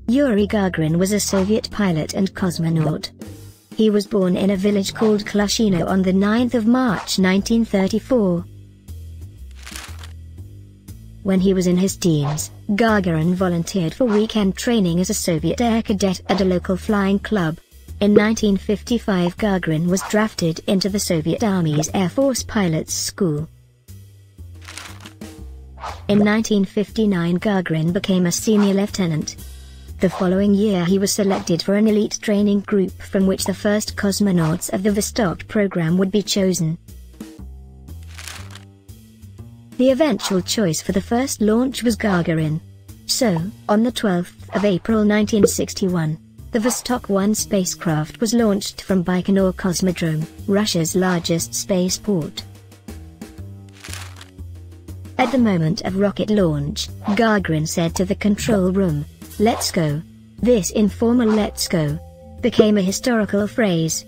Yuri Gagarin was a Soviet pilot and cosmonaut. He was born in a village called Klushino on the 9th of March 1934. When he was in his teens, Gagarin volunteered for weekend training as a Soviet air cadet at a local flying club. In 1955, Gagarin was drafted into the Soviet Army's Air Force Pilots School. In 1959, Gagarin became a senior lieutenant. The following year he was selected for an elite training group from which the first cosmonauts of the Vostok program would be chosen. The eventual choice for the first launch was Gagarin. So, on the 12th of April 1961, the Vostok 1 spacecraft was launched from Baikonur Cosmodrome, Russia's largest spaceport. At the moment of rocket launch, Gagarin said to the control room, "Let's go." This informal "let's go" became a historical phrase.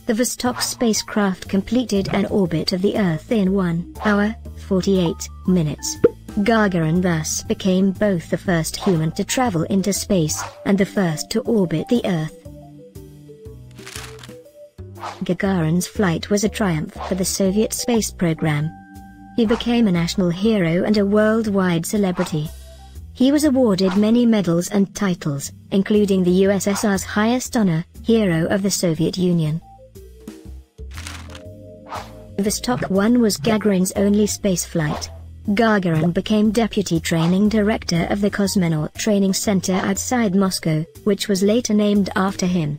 The Vostok spacecraft completed an orbit of the Earth in 1 hour, 48 minutes. Gagarin thus became both the first human to travel into space, and the first to orbit the Earth. Gagarin's flight was a triumph for the Soviet space program. He became a national hero and a worldwide celebrity. He was awarded many medals and titles, including the USSR's highest honor, Hero of the Soviet Union. Vostok 1 was Gagarin's only spaceflight. Gagarin became deputy training director of the Cosmonaut Training Center outside Moscow, which was later named after him.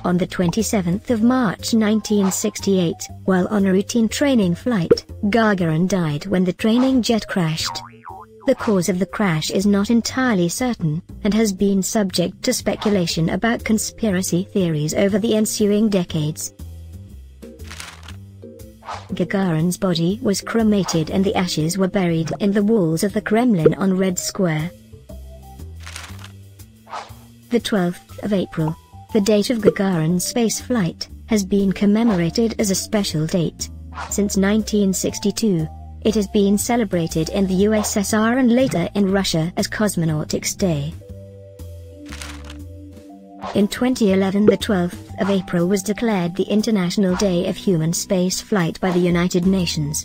On the 27th of March 1968, while on a routine training flight, Gagarin died when the training jet crashed. The cause of the crash is not entirely certain, and has been subject to speculation about conspiracy theories over the ensuing decades. Gagarin's body was cremated and the ashes were buried in the walls of the Kremlin on Red Square. The 12th of April, the date of Gagarin's spaceflight, has been commemorated as a special date. Since 1962, it has been celebrated in the USSR and later in Russia as Cosmonautics Day. In 2011, the 12th of April was declared the International Day of Human Spaceflight by the United Nations.